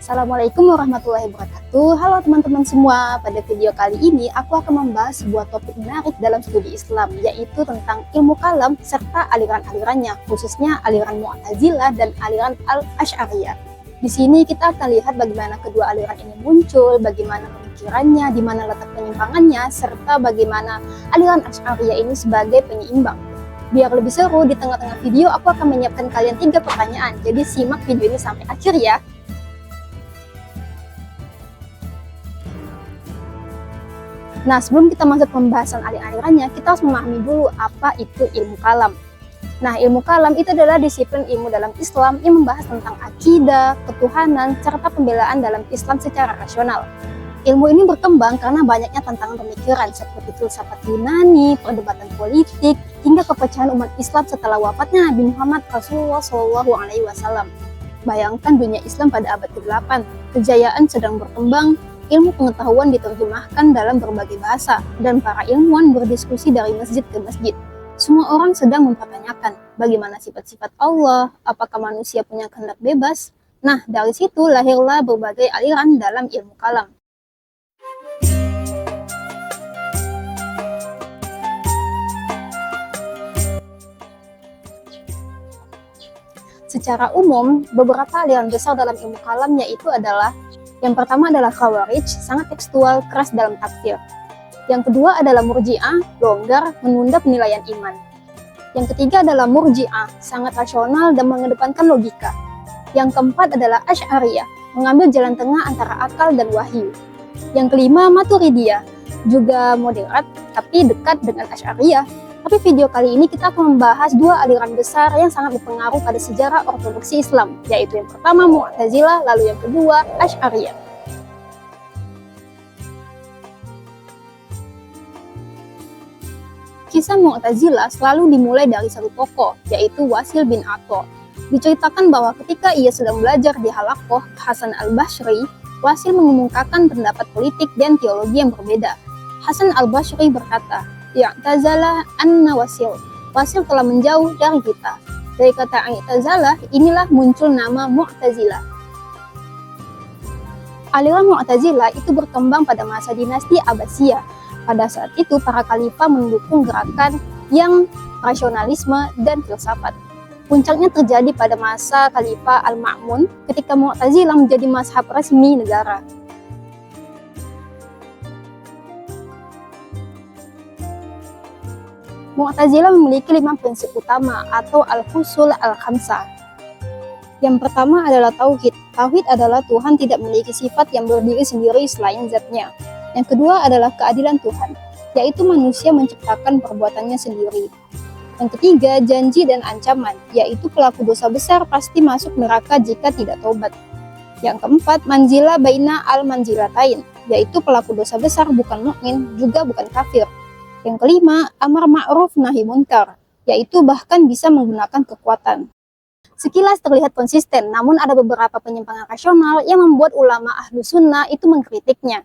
Assalamualaikum warahmatullahi wabarakatuh. Halo teman-teman semua, pada video kali ini aku akan membahas sebuah topik menarik dalam studi Islam, yaitu tentang ilmu kalam serta aliran-alirannya, khususnya aliran Mu'tazilah dan aliran Al-Asy'ariyah. Di sini kita akan lihat bagaimana kedua aliran ini muncul, bagaimana pemikirannya, di mana letak penyimpangannya, serta bagaimana aliran Asy'ariyah ini sebagai penyeimbang. Biar lebih seru, di tengah-tengah video aku akan menyiapkan kalian 3 pertanyaan, jadi simak video ini sampai akhir ya. Nah, sebelum kita masuk pembahasan aliran-alirannya, kita harus memahami dulu apa itu ilmu kalam. Nah, ilmu kalam itu adalah disiplin ilmu dalam Islam yang membahas tentang akidah, ketuhanan, serta pembelaan dalam Islam secara rasional. Ilmu ini berkembang karena banyaknya tantangan pemikiran seperti filsafat Yunani, perdebatan politik, hingga kepercayaan umat Islam setelah wafatnya Nabi Muhammad Rasulullah SAW. Bayangkan dunia Islam pada abad ke-8, kejayaan sedang berkembang, ilmu pengetahuan diterjemahkan dalam berbagai bahasa, dan para ilmuwan berdiskusi dari masjid ke masjid. Semua orang sedang mempertanyakan bagaimana sifat-sifat Allah, apakah manusia punya kehendak bebas. Nah, dari situ lahirlah berbagai aliran dalam ilmu kalam. Secara umum, beberapa aliran besar dalam ilmu kalam yaitu adalah: yang pertama adalah Khawarij, sangat tekstual, keras dalam tafsir. Yang kedua adalah Murji'ah, longgar, menunda penilaian iman. Yang ketiga adalah Murji'ah, sangat rasional dan mengedepankan logika. Yang keempat adalah Asy'ariyah, mengambil jalan tengah antara akal dan wahyu. Yang kelima Maturidiyah, juga moderat tapi dekat dengan Asy'ariyah. Tapi video kali ini kita akan membahas 2 aliran besar yang sangat berpengaruh pada sejarah ortodoksi Islam, yaitu yang pertama Mu'tazilah, lalu yang kedua Asy'ariyah. Kisah Mu'tazilah selalu dimulai dari satu tokoh, yaitu Wasil bin Atha. Diceritakan bahwa ketika ia sedang belajar di Halaqah Hasan al-Basri, Wasil mengemukakan pendapat politik dan teologi yang berbeda. Hasan al-Basri berkata, "I'tazala anna Wasil. Wasil telah menjauh dari kita." Dari kata i'tazala, inilah muncul nama Mu'tazilah. Aliran Mu'tazilah itu berkembang pada masa dinasti Abbasiyah. Pada saat itu, para khalifah mendukung gerakan yang rasionalisme dan filsafat. Puncaknya terjadi pada masa Khalifah Al-Ma'mun ketika Mu'tazilah menjadi mazhab resmi negara. Mu'tazilah memiliki 5 prinsip utama atau al-usul al-khamsah. Yang pertama adalah tauhid. Tauhid adalah Tuhan tidak memiliki sifat yang berdiri sendiri selain zatnya. Yang kedua adalah keadilan Tuhan, yaitu manusia menciptakan perbuatannya sendiri. Yang ketiga, janji dan ancaman, yaitu pelaku dosa besar pasti masuk neraka jika tidak tobat. Yang keempat, manzilah baina al-manzilatain, yaitu pelaku dosa besar bukan mukmin juga bukan kafir. Yang kelima, amar ma'ruf nahi munkar, yaitu bahkan bisa menggunakan kekuatan. Sekilas terlihat konsisten, namun ada beberapa penyimpangan rasional yang membuat ulama ahlu sunnah itu mengkritiknya.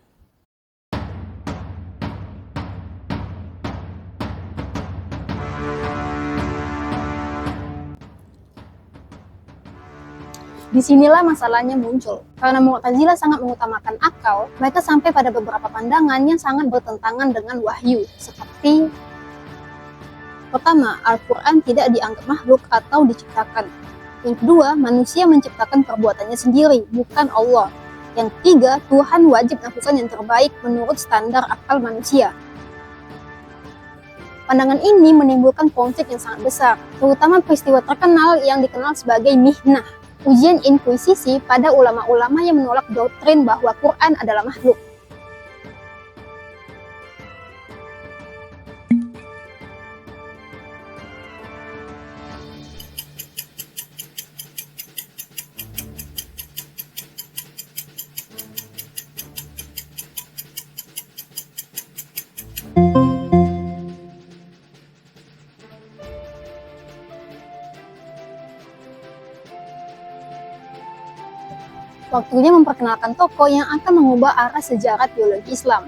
Disinilah masalahnya muncul. Karena Mu'tazilah sangat mengutamakan akal, mereka sampai pada beberapa pandangan yang sangat bertentangan dengan wahyu, seperti: pertama, Al-Quran tidak dianggap makhluk atau diciptakan. Yang kedua, manusia menciptakan perbuatannya sendiri, bukan Allah. Yang ketiga, Tuhan wajib melakukan yang terbaik menurut standar akal manusia. Pandangan ini menimbulkan konflik yang sangat besar, terutama peristiwa terkenal yang dikenal sebagai Mihnah, ujian inkuisisi pada ulama-ulama yang menolak doktrin bahwa Quran adalah makhluk. Waktunya memperkenalkan tokoh yang akan mengubah arah sejarah teologi Islam,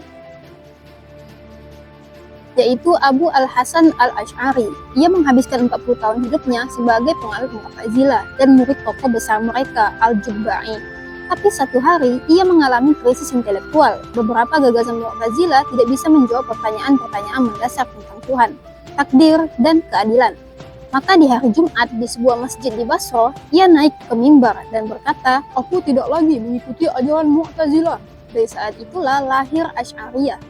yaitu Abu Al-Hasan Al-Asy'ari. Ia menghabiskan 40 tahun hidupnya sebagai penganut Mu'tazilah dan murid tokoh besar mereka, Al-Jubba'i. Tapi satu hari, ia mengalami krisis intelektual. Beberapa gagasan Mu'tazilah tidak bisa menjawab pertanyaan-pertanyaan mendasar tentang Tuhan, takdir, dan keadilan. Maka di hari Jumat di sebuah masjid di Basra, ia naik ke mimbar dan berkata, "Aku tidak lagi mengikuti ajaran Mu'tazilah." Dari saat itulah lahir Asy'ariyah.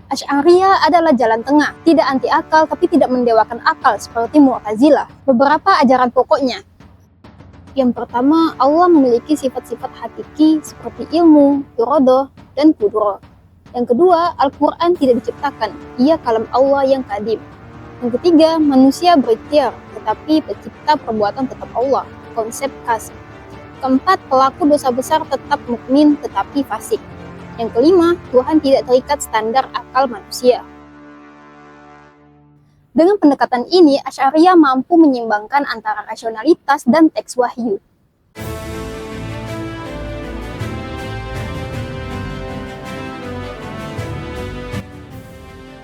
Asy'ariyah adalah jalan tengah, tidak anti akal tapi tidak mendewakan akal seperti Mu'tazilah. Beberapa ajaran pokoknya. Yang pertama, Allah memiliki sifat-sifat hakiki seperti ilmu, irodah, dan kudroh. Yang kedua, Al-Quran tidak diciptakan, ia kalam Allah yang kadim. Yang ketiga, manusia berikhtiar, tetapi pencipta perbuatan tetap Allah, konsep kasih. Keempat, pelaku dosa besar tetap mukmin tetapi fasik. Yang kelima, Tuhan tidak terikat standar akal manusia. Dengan pendekatan ini, Asy'ariyah mampu menyeimbangkan antara rasionalitas dan teks wahyu.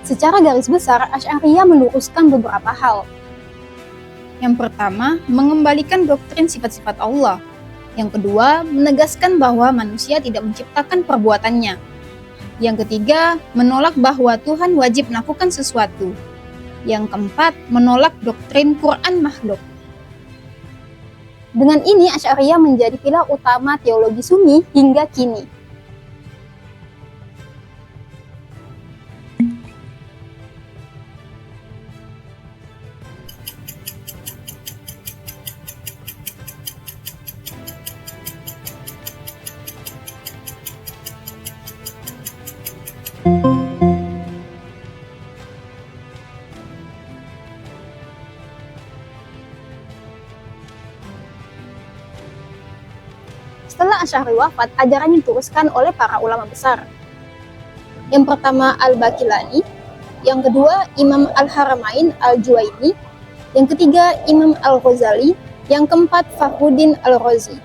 Secara garis besar, Asy'ariyah meluruskan beberapa hal. Yang pertama, mengembalikan doktrin sifat-sifat Allah. Yang kedua, menegaskan bahwa manusia tidak menciptakan perbuatannya. Yang ketiga, menolak bahwa Tuhan wajib melakukan sesuatu. Yang keempat, menolak doktrin Quran makhluk. Dengan ini, Asy'ariyah menjadi pilar utama teologi Sunni hingga kini. Setelah Asy'ari wafat, ajarannya diteruskan oleh para ulama besar. Yang pertama Al-Baqillani, yang kedua Imam Al-Haramain Al-Juwaini, yang ketiga Imam Al-Ghazali, yang keempat Fakhruddin Al-Razi.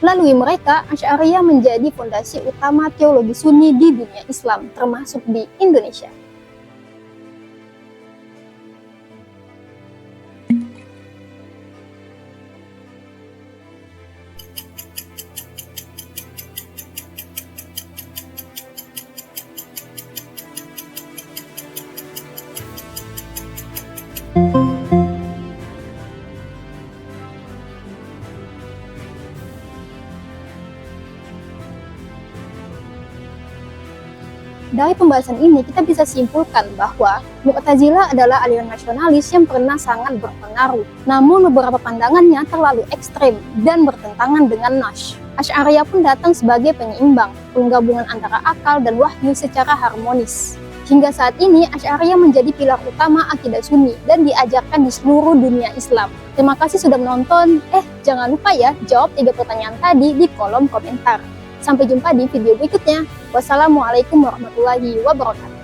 Melalui mereka, Asy'ariyah menjadi fondasi utama teologi Sunni di dunia Islam, termasuk di Indonesia. Dari pembahasan ini, kita bisa simpulkan bahwa Mu'tazilah adalah aliran nasionalis yang pernah sangat berpengaruh. Namun beberapa pandangannya terlalu ekstrem dan bertentangan dengan Nash. Asy'ariyah pun datang sebagai penyeimbang, penggabungan antara akal dan wahyu secara harmonis. Hingga saat ini, Asy'ariyah menjadi pilar utama akidah Sunni dan diajarkan di seluruh dunia Islam. Terima kasih sudah menonton. Jangan lupa ya, jawab 3 pertanyaan tadi di kolom komentar. Sampai jumpa di video berikutnya. Wassalamualaikum warahmatullahi wabarakatuh.